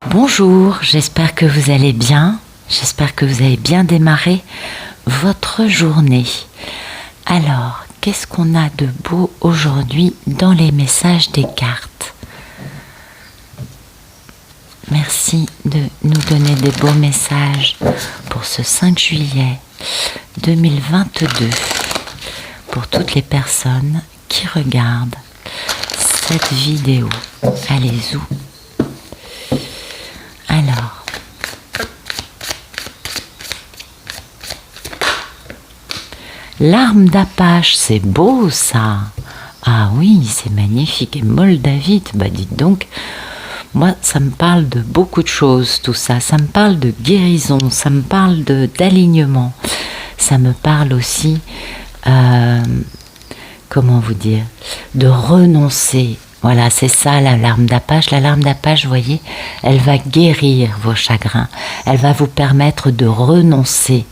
Bonjour, j'espère que vous allez bien, j'espère que vous avez bien démarré votre journée. Alors, qu'est-ce qu'on a de beau aujourd'hui dans les messages des cartes? Merci de nous donner des beaux messages pour ce 5 juillet 2022, pour toutes les personnes qui regardent cette vidéo. Allez-y. Alors, l'arme d'Apache, c'est beau ça. Ah oui, c'est magnifique. Et Moldavite, bah dites donc, moi ça me parle de beaucoup de choses tout ça. Ça me parle de guérison, ça me parle d'alignement. Ça me parle aussi, comment vous dire, de renoncer. Voilà, c'est ça l'alarme d'Apache. L'alarme d'Apache, vous voyez, elle va guérir vos chagrins. Elle va vous permettre de renoncer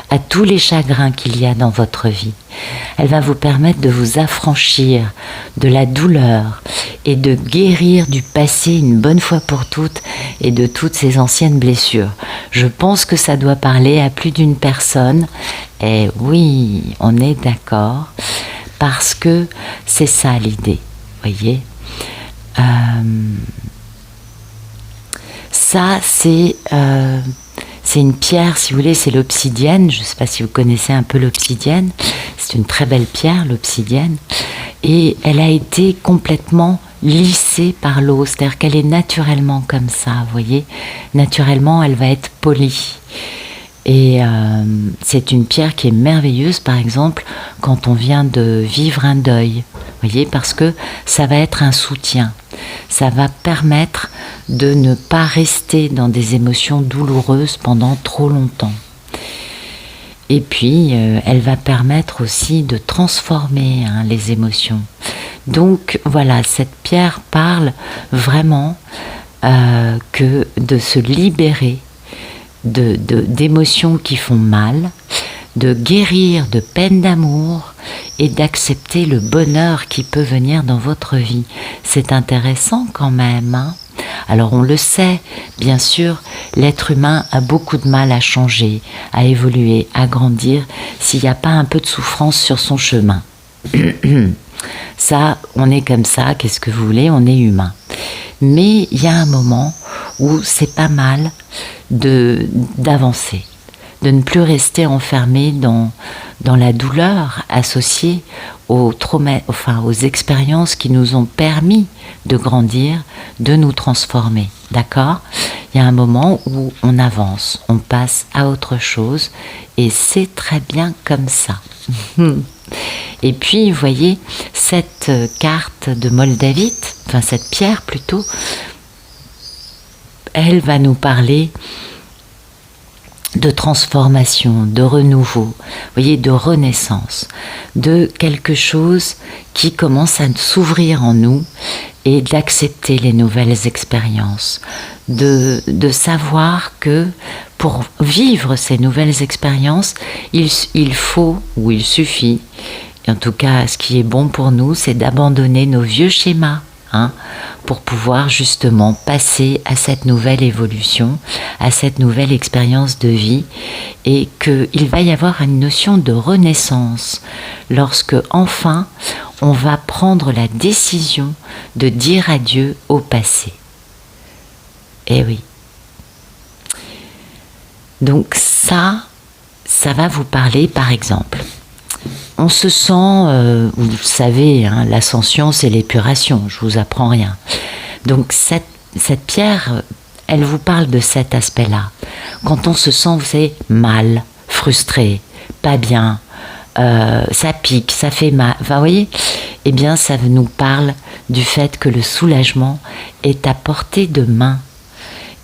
à tous les chagrins qu'il y a dans votre vie. Elle va vous permettre de vous affranchir de la douleur et de guérir du passé une bonne fois pour toutes et de toutes ces anciennes blessures. Je pense que ça doit parler à plus d'une personne. Et oui, on est d'accord, parce que c'est ça l'idée, voyez. Ça, c'est une pierre, si vous voulez, c'est l'obsidienne. Je ne sais pas si vous connaissez un peu l'obsidienne. C'est une très belle pierre, l'obsidienne. Et elle a été complètement lissée par l'eau. C'est-à-dire qu'elle est naturellement comme ça, vous voyez. Naturellement, elle va être polie. Et c'est une pierre qui est merveilleuse, par exemple, quand on vient de vivre un deuil. Vous voyez, parce que ça va être un soutien. Ça va permettre de ne pas rester dans des émotions douloureuses pendant trop longtemps. Et puis, elle va permettre aussi de transformer les émotions. Donc, voilà, cette pierre parle vraiment que de se libérer d'émotions qui font mal, de guérir de peine d'amour et d'accepter le bonheur qui peut venir dans votre vie. C'est intéressant quand même, hein. Alors on le sait, bien sûr, l'être humain a beaucoup de mal à changer, à évoluer, à grandir, s'il n'y a pas un peu de souffrance sur son chemin. Ça, on est comme ça, qu'est-ce que vous voulez, on est humain. Mais il y a un moment où c'est pas mal d'avancer, de ne plus rester enfermé dans la douleur associée aux traumas, enfin aux expériences qui nous ont permis de grandir, de nous transformer. D'accord ? Il y a un moment où on avance, on passe à autre chose et c'est très bien comme ça. Et puis, vous voyez, cette carte de Moldavite, enfin cette pierre plutôt, elle va nous parler de transformation, de renouveau, vous voyez, de renaissance, de quelque chose qui commence à s'ouvrir en nous et d'accepter les nouvelles expériences, de savoir que pour vivre ces nouvelles expériences, il faut, ou il suffit, en tout cas ce qui est bon pour nous, c'est d'abandonner nos vieux schémas, pour pouvoir justement passer à cette nouvelle évolution, à cette nouvelle expérience de vie, et qu'il va y avoir une notion de renaissance lorsque enfin on va prendre la décision de dire adieu au passé. Eh oui. Donc ça va vous parler par exemple. On se sent, vous le savez, l'ascension c'est l'épuration, je vous apprends rien. Donc cette pierre, elle vous parle de cet aspect-là. Quand on se sent, vous savez, mal, frustré, pas bien, ça pique, ça fait mal, enfin vous voyez, eh bien ça nous parle du fait que le soulagement est à portée de main.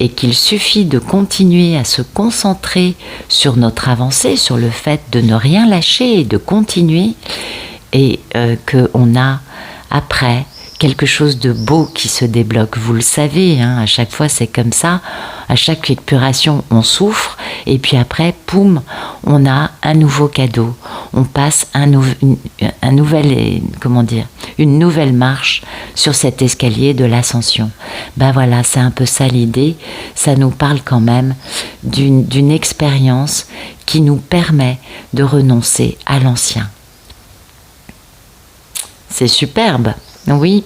Et qu'il suffit de continuer à se concentrer sur notre avancée, sur le fait de ne rien lâcher et de continuer, et qu'on a après quelque chose de beau qui se débloque. Vous le savez, hein, à chaque fois c'est comme ça. À chaque épuration, on souffre. Et puis après, poum, on a un nouveau cadeau. On passe une nouvelle marche sur cet escalier de l'ascension. Ben voilà, c'est un peu ça l'idée. Ça nous parle quand même d'une expérience qui nous permet de renoncer à l'ancien. C'est superbe, oui,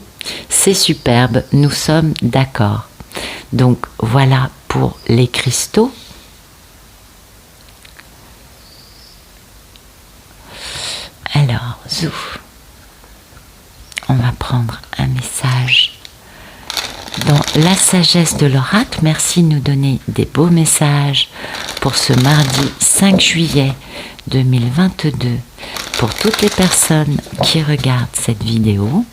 c'est superbe, nous sommes d'accord. Donc voilà pour les cristaux. Alors, zouf, on va prendre un message dans la sagesse de l'oracle. Merci de nous donner des beaux messages pour ce mardi 5 juillet 2022. Pour toutes les personnes qui regardent cette vidéo,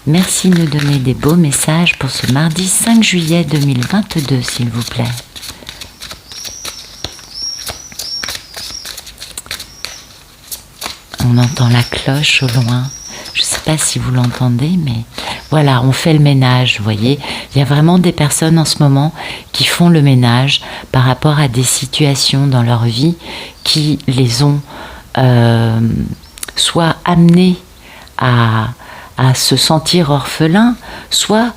merci de nous donner des beaux messages pour ce mardi 5 juillet 2022, s'il vous plaît. On entend la cloche au loin. Je ne sais pas si vous l'entendez, mais voilà, on fait le ménage, vous voyez. Il y a vraiment des personnes en ce moment qui font le ménage par rapport à des situations dans leur vie qui les ont soit amenés à se sentir orphelins, soit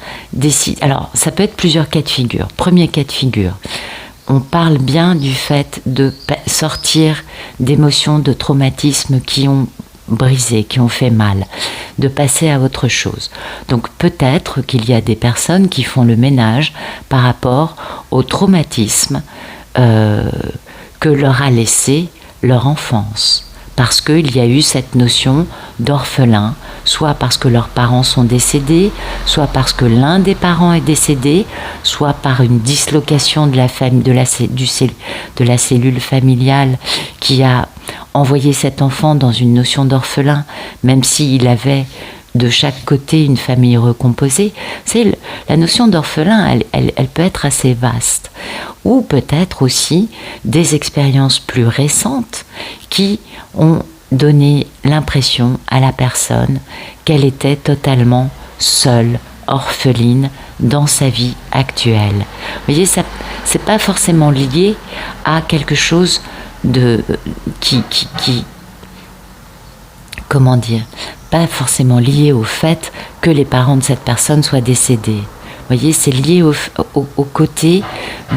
alors ça peut être plusieurs cas de figure. Premier cas de figure, on parle bien du fait de sortir d'émotions, de traumatismes qui ont brisé, qui ont fait mal, de passer à autre chose. Donc peut-être qu'il y a des personnes qui font le ménage par rapport au traumatisme que leur a laissé leur enfance, parce qu'il y a eu cette notion d'orphelin, soit parce que leurs parents sont décédés, soit parce que l'un des parents est décédé, soit par une dislocation de la cellule familiale qui a envoyé cet enfant dans une notion d'orphelin, même s'il avait de chaque côté une famille recomposée. C'est la notion d'orphelin, elle peut être assez vaste. Ou peut-être aussi des expériences plus récentes qui ont donné l'impression à la personne qu'elle était totalement seule, orpheline dans sa vie actuelle. Vous voyez, ça, c'est pas forcément lié à quelque chose comment dire, pas forcément lié au fait que les parents de cette personne soient décédés. Vous voyez, c'est lié au côté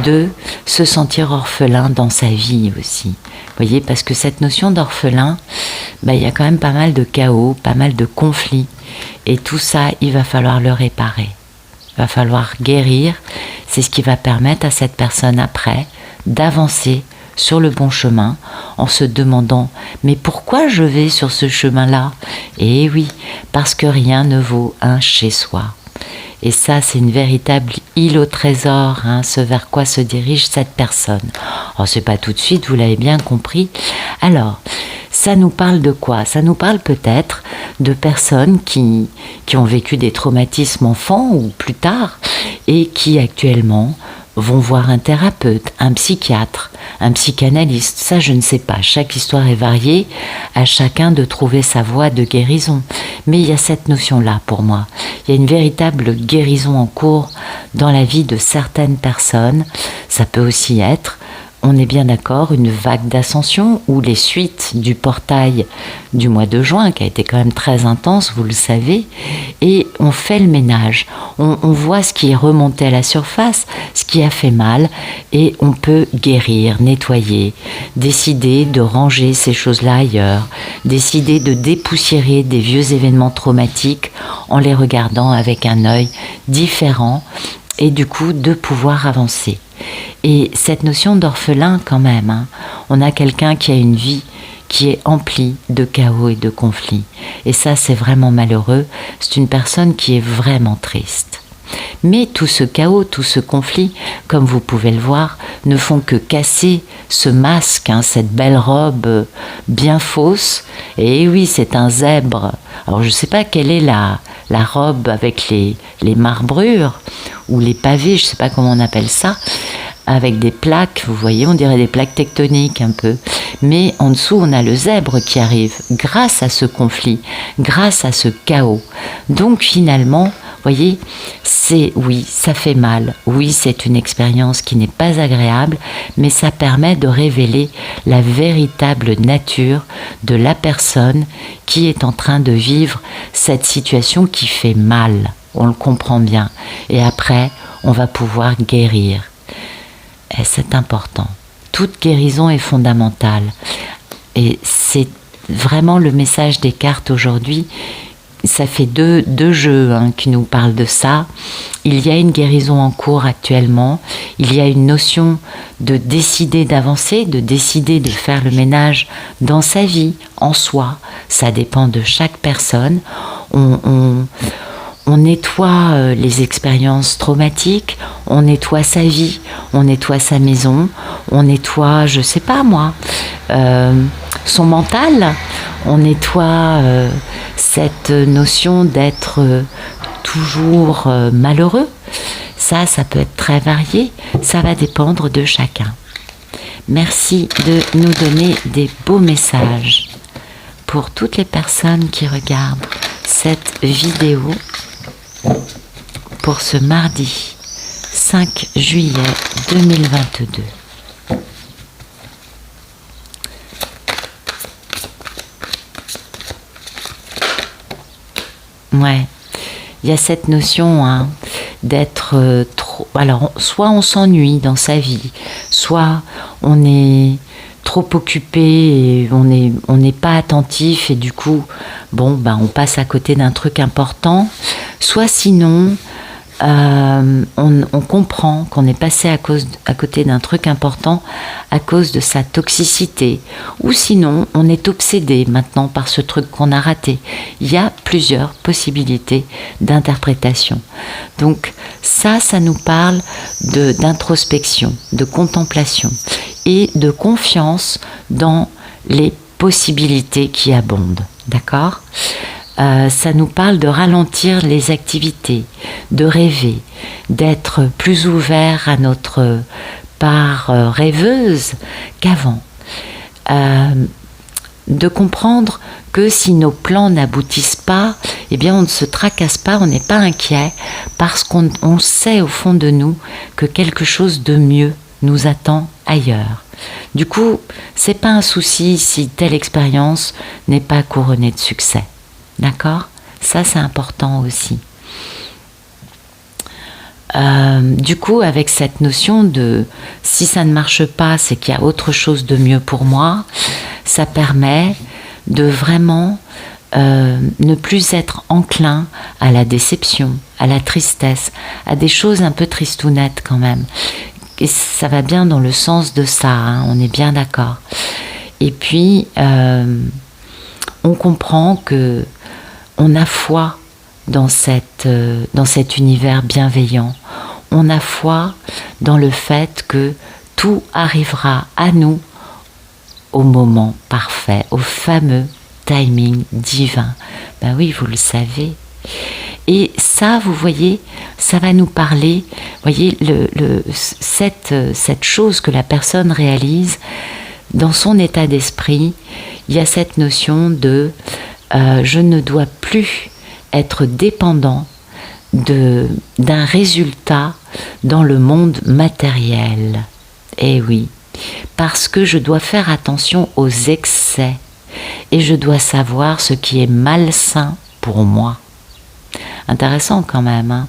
de se sentir orphelin dans sa vie aussi. Vous voyez, parce que cette notion d'orphelin, il y a quand même pas mal de chaos, pas mal de conflits. Et tout ça, il va falloir le réparer. Il va falloir guérir. C'est ce qui va permettre à cette personne après d'avancer sur le bon chemin en se demandant « Mais pourquoi je vais sur ce chemin-là » Eh oui, parce que rien ne vaut un chez-soi. Et ça, c'est une véritable île au trésor, hein, ce vers quoi se dirige cette personne. Alors, c'est pas tout de suite, vous l'avez bien compris. Alors, ça nous parle de quoi? Ça nous parle peut-être de personnes qui ont vécu des traumatismes enfants ou plus tard et qui actuellement vont voir un thérapeute, un psychiatre, un psychanalyste. Ça, je ne sais pas. Chaque histoire est variée, à chacun de trouver sa voie de guérison. Mais il y a cette notion-là pour moi. Il y a une véritable guérison en cours dans la vie de certaines personnes. Ça peut aussi être, on est bien d'accord, une vague d'ascension ou les suites du portail du mois de juin qui a été quand même très intense, vous le savez, et on fait le ménage. On voit ce qui est remonté à la surface, ce qui a fait mal, et on peut guérir, nettoyer, décider de ranger ces choses-là ailleurs, décider de dépoussiérer des vieux événements traumatiques en les regardant avec un œil différent, et du coup de pouvoir avancer. Et cette notion d'orphelin quand même, hein, on a quelqu'un qui a une vie qui est emplie de chaos et de conflits. Et ça, c'est vraiment malheureux. C'est une personne qui est vraiment triste. Mais tout ce chaos, tout ce conflit, comme vous pouvez le voir, ne font que casser ce masque, hein, cette belle robe bien fausse. Et oui, c'est un zèbre. Alors je ne sais pas quelle est la robe avec les marbrures ou les pavés, je ne sais pas comment on appelle ça, avec des plaques, vous voyez, on dirait des plaques tectoniques un peu. mais en dessous on a le zèbre qui arrive grâce à ce conflit, grâce à ce chaos. Donc finalement, voyez, oui, ça fait mal, oui, c'est une expérience qui n'est pas agréable, mais ça permet de révéler la véritable nature de la personne qui est en train de vivre cette situation qui fait mal. On le comprend bien. Et après, on va pouvoir guérir. Et c'est important. Toute guérison est fondamentale. Et c'est vraiment le message des cartes aujourd'hui. Ça fait deux jeux qui nous parlent de ça. Il y a une guérison en cours actuellement. Il y a une notion de décider d'avancer, de décider de faire le ménage dans sa vie, en soi. Ça dépend de chaque personne. On nettoie les expériences traumatiques, on nettoie sa vie, on nettoie sa maison, on nettoie, je sais pas moi, son mental, on nettoie cette notion d'être toujours malheureux. Ça peut être très varié, ça va dépendre de chacun. Merci de nous donner des beaux messages pour toutes les personnes qui regardent cette vidéo. Pour ce mardi 5 juillet 2022. Ouais, il y a cette notion d'être trop... Alors, soit on s'ennuie dans sa vie, soit on est trop occupé et on n'est pas attentif et du coup, on passe à côté d'un truc important. Soit sinon, on comprend qu'on est passé à côté d'un truc important à cause de sa toxicité. Ou sinon, on est obsédé maintenant par ce truc qu'on a raté. Il y a plusieurs possibilités d'interprétation. Donc ça nous parle d'introspection, de contemplation et de confiance dans les possibilités qui abondent. D'accord ? Ça nous parle de ralentir les activités, de rêver, d'être plus ouvert à notre part rêveuse qu'avant, de comprendre que si nos plans n'aboutissent pas, eh bien on ne se tracasse pas, on n'est pas inquiet, parce qu'on sait au fond de nous que quelque chose de mieux nous attend ailleurs. Du coup, c'est pas un souci si telle expérience n'est pas couronnée de succès. D'accord ? Ça, c'est important aussi. Du coup, avec cette notion de si ça ne marche pas, c'est qu'il y a autre chose de mieux pour moi, ça permet de vraiment ne plus être enclin à la déception, à la tristesse, à des choses un peu tristounettes quand même. Et ça va bien dans le sens de ça, on est bien d'accord. Et puis, on comprend que on a foi dans cet univers bienveillant. On a foi dans le fait que tout arrivera à nous au moment parfait, au fameux timing divin. Ben oui, vous le savez. Et ça, vous voyez, ça va nous parler, voyez, cette chose que la personne réalise dans son état d'esprit. Il y a cette notion de je ne dois plus être dépendant d'un résultat dans le monde matériel. Eh oui, parce que je dois faire attention aux excès et je dois savoir ce qui est malsain pour moi. Intéressant quand même, hein.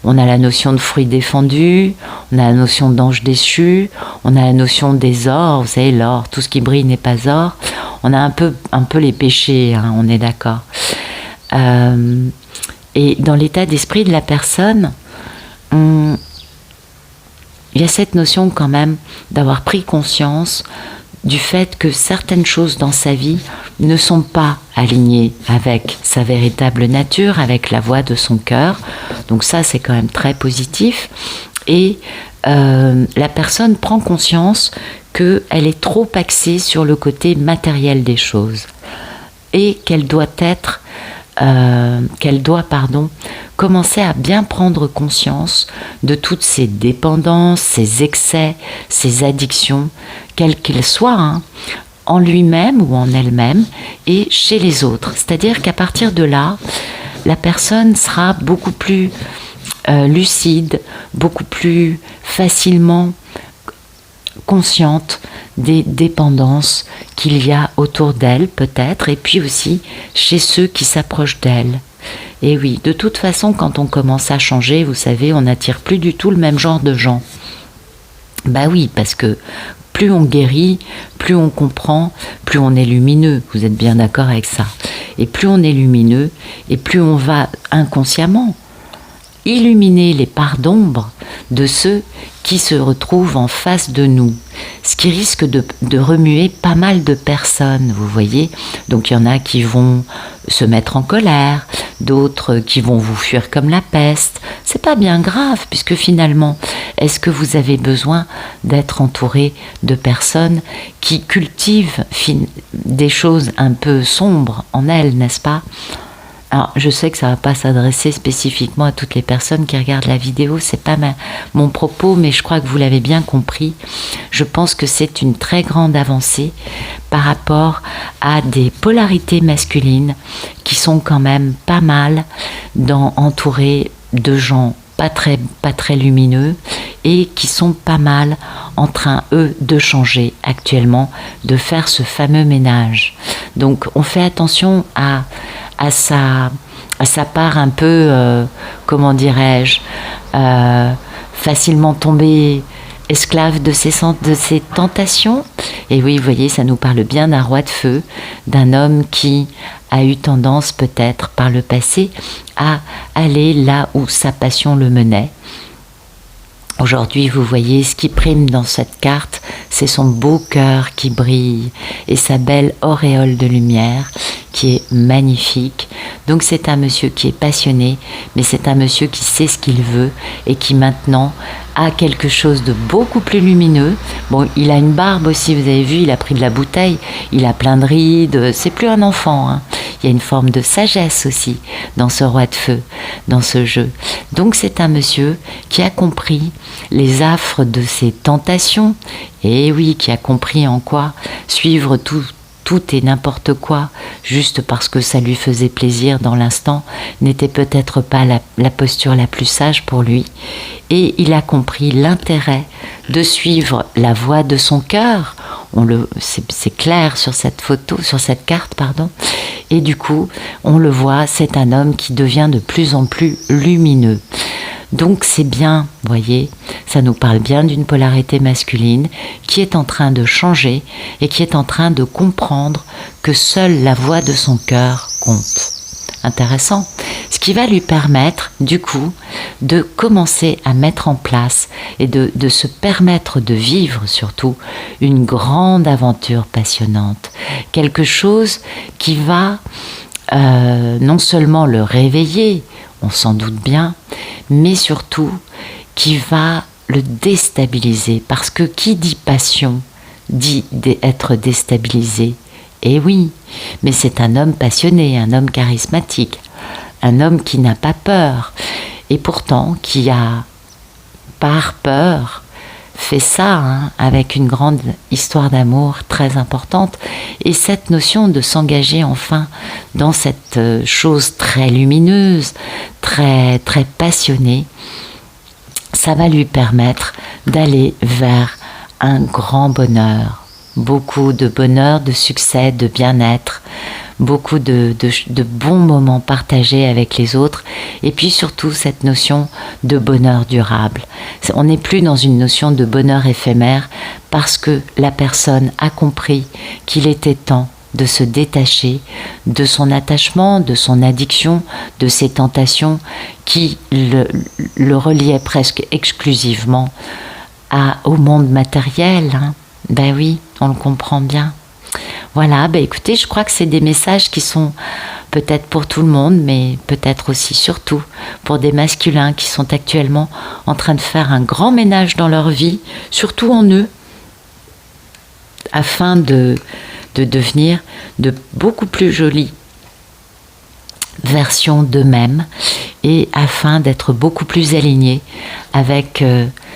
On a la notion de fruit défendu, on a la notion d'ange déchu, on a la notion des ors, vous savez, l'or, tout ce qui brille n'est pas or. On a un peu les péchés, hein, on est d'accord. Et dans l'état d'esprit de la personne, il y a cette notion quand même d'avoir pris conscience du fait que certaines choses dans sa vie ne sont pas alignées avec sa véritable nature, avec la voix de son cœur. Donc ça, c'est quand même très positif. Et la personne prend conscience qu'elle est trop axée sur le côté matériel des choses et qu'elle doit commencer à bien prendre conscience de toutes ces dépendances, ces excès, ces addictions, quelles qu'elles soient, hein, en lui-même ou en elle-même et chez les autres. C'est-à-dire qu'à partir de là, la personne sera beaucoup plus lucide, beaucoup plus facilement consciente des dépendances qu'il y a autour d'elle peut-être, et puis aussi chez ceux qui s'approchent d'elle. Et oui, de toute façon, quand on commence à changer, vous savez, on n'attire plus du tout le même genre de gens. Bah oui, parce que plus on guérit, plus on comprend, plus on est lumineux. Vous êtes bien d'accord avec ça. Et plus on est lumineux, et plus on va inconsciemment illuminer les parts d'ombre de ceux qui se retrouvent en face de nous, ce qui risque de remuer pas mal de personnes, vous voyez. Donc il y en a qui vont se mettre en colère, d'autres qui vont vous fuir comme la peste. C'est pas bien grave, puisque finalement, est-ce que vous avez besoin d'être entouré de personnes qui cultivent des choses un peu sombres en elles, n'est-ce pas ? Alors, je sais que ça ne va pas s'adresser spécifiquement à toutes les personnes qui regardent la vidéo, c'est pas mon propos, mais je crois que vous l'avez bien compris. Je pense que c'est une très grande avancée par rapport à des polarités masculines qui sont quand même pas mal entourées de gens pas très lumineux et qui sont pas mal en train, eux, de changer actuellement, de faire ce fameux ménage. Donc, on fait attention à sa part un peu, comment dirais-je, facilement tombée esclave de ses tentations. Et oui, vous voyez, ça nous parle bien d'un roi de feu, d'un homme qui a eu tendance peut-être par le passé à aller là où sa passion le menait. Aujourd'hui, vous voyez, ce qui prime dans cette carte, c'est son beau cœur qui brille et sa belle auréole de lumière qui est magnifique. Donc c'est un monsieur qui est passionné, mais c'est un monsieur qui sait ce qu'il veut et qui maintenant a quelque chose de beaucoup plus lumineux. Bon, il a une barbe aussi, vous avez vu, il a pris de la bouteille, il a plein de rides, c'est plus un enfant, hein. Il y a une forme de sagesse aussi dans ce roi de feu, dans ce jeu. Donc c'est un monsieur qui a compris les affres de ses tentations, et oui, qui a compris en quoi suivre tout et n'importe quoi, juste parce que ça lui faisait plaisir dans l'instant, n'était peut-être pas la posture la plus sage pour lui. Et il a compris l'intérêt de suivre la voie de son cœur. C'est clair sur cette photo, sur cette carte, pardon. Et du coup, on le voit, c'est un homme qui devient de plus en plus lumineux. Donc c'est bien, voyez, ça nous parle bien d'une polarité masculine qui est en train de changer et qui est en train de comprendre que seule la voix de son cœur compte. Intéressant. Ce qui va lui permettre, du coup, de commencer à mettre en place et de se permettre de vivre surtout une grande aventure passionnante. Quelque chose qui va non seulement le réveiller, on s'en doute bien, mais surtout qui va le déstabiliser. Parce que qui dit passion dit être déstabilisé. Et oui, mais c'est un homme passionné, un homme charismatique, un homme qui n'a pas peur, et pourtant qui a, par peur, fait ça, hein, avec une grande histoire d'amour très importante. Et cette notion de s'engager enfin dans cette chose très lumineuse, très, très passionnée, ça va lui permettre d'aller vers un grand bonheur, beaucoup de bonheur, de succès, de bien-être, beaucoup de bons moments partagés avec les autres, et puis surtout cette notion de bonheur durable. On n'est plus dans une notion de bonheur éphémère parce que la personne a compris qu'il était temps de se détacher de son attachement, de son addiction, de ses tentations qui le reliaient presque exclusivement au monde matériel, hein. Ben oui, on le comprend bien. Voilà, ben écoutez, je crois que c'est des messages qui sont peut-être pour tout le monde, mais peut-être aussi surtout pour des masculins qui sont actuellement en train de faire un grand ménage dans leur vie, surtout en eux, afin de devenir de beaucoup plus jolies versions d'eux-mêmes et afin d'être beaucoup plus alignés avec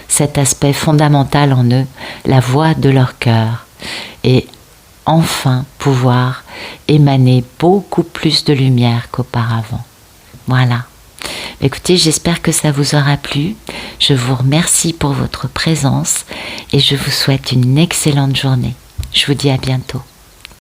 cet aspect fondamental en eux, la voix de leur cœur. Et enfin pouvoir émaner beaucoup plus de lumière qu'auparavant. Voilà. Écoutez, j'espère que ça vous aura plu. Je vous remercie pour votre présence et je vous souhaite une excellente journée. Je vous dis à bientôt.